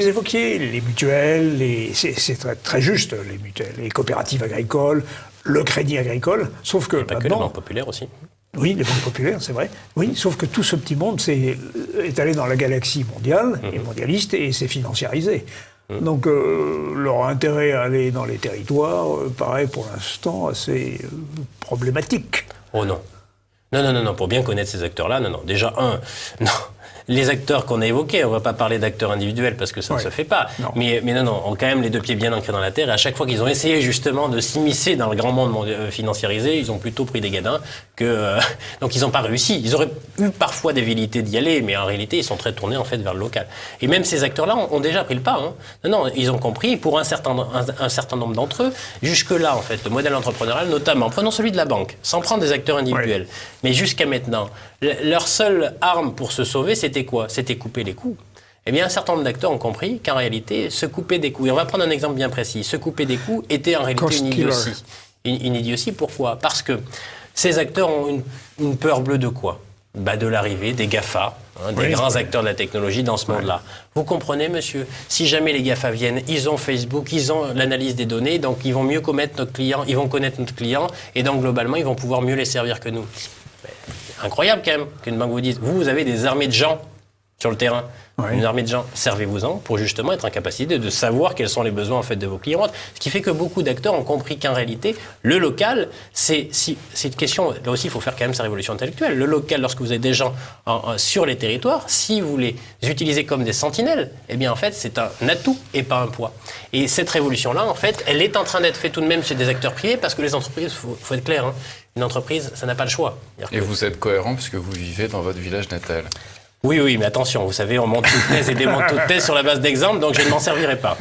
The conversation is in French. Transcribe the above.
Vous évoquiez les mutuelles, c'est très, très juste, les mutuelles, les coopératives agricoles, le crédit agricole, sauf que Pas que les banques populaires aussi. Oui, les banques populaires, c'est vrai. Oui, sauf que tout ce petit monde est allé dans la galaxie mondiale et mondialiste et s'est financiarisé. Donc leur intérêt à aller dans les territoires paraît pour l'instant assez problématique. Oh non. Non. Pour bien connaître ces acteurs-là, non. Déjà, non. Les acteurs qu'on a évoqués, on ne va pas parler d'acteurs individuels parce que ça ne se fait pas. Non. Mais non, ont quand même les deux pieds bien ancrés dans la terre. Et à chaque fois qu'ils ont essayé justement de s'immiscer dans le grand monde financiarisé, ils ont plutôt pris des gadins que. Donc ils n'ont pas réussi. Ils auraient eu parfois des velléités d'y aller, mais en réalité, ils sont très tournés en fait vers le local. Et même ces acteurs-là ont déjà pris le pas. Non, ils ont compris pour un certain nombre d'entre eux. Jusque-là, en fait, le modèle entrepreneurial, notamment, prenons celui de la banque, sans prendre des acteurs individuels. Oui. Mais jusqu'à maintenant, leur seule arme pour se sauver, c'était quoi? C'était couper les coûts. Eh bien, un certain nombre d'acteurs ont compris qu'en réalité, se couper des coûts, et on va prendre un exemple bien précis, se couper des coûts était en réalité une idiotie. Une idiotie, pourquoi? Parce que ces acteurs ont une peur bleue de quoi? De l'arrivée des GAFA, des grands acteurs de la technologie dans ce monde-là. Vous comprenez, monsieur? Si jamais les GAFA viennent, ils ont Facebook, ils ont l'analyse des données, donc ils vont mieux connaître notre client, ils vont connaître notre client, et donc globalement, ils vont pouvoir mieux les servir que nous. Incroyable quand même qu'une banque vous dise, vous avez des armées de gens sur le terrain, une armée de gens, servez-vous-en pour justement être en capacité de savoir quels sont les besoins en fait de vos clients. Ce qui fait que beaucoup d'acteurs ont compris qu'en réalité, le local, c'est une question, là aussi il faut faire quand même sa révolution intellectuelle. Le local, lorsque vous avez des gens sur les territoires, si vous les utilisez comme des sentinelles, eh bien en fait c'est un atout et pas un poids. Et cette révolution-là, en fait, elle est en train d'être faite tout de même chez des acteurs privés parce que les entreprises, faut être clair, une entreprise, ça n'a pas le choix. Et vous êtes cohérent puisque vous vivez dans votre village natal. Oui, mais attention, vous savez, on monte toute thèse et démonte toute thèse sur la base d'exemples, donc je ne m'en servirai pas.